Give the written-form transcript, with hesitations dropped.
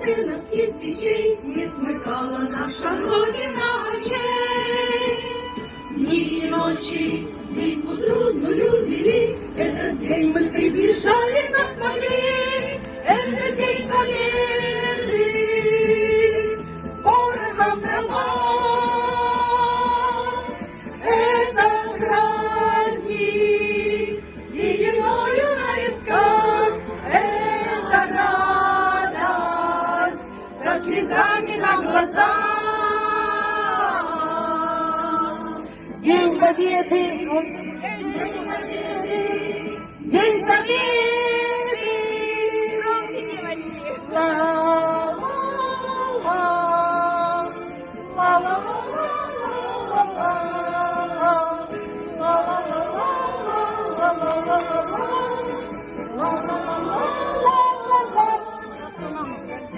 Коли на схід печей не смыкала наша Родина очей. Дни и ночи битву трудную вели, этот день мы приближали, как могли. Это день победы, ворогам врага. Это праздник, сединою на висках. Это радость со слезами на глазах. День Победы! День Победы! День Победы!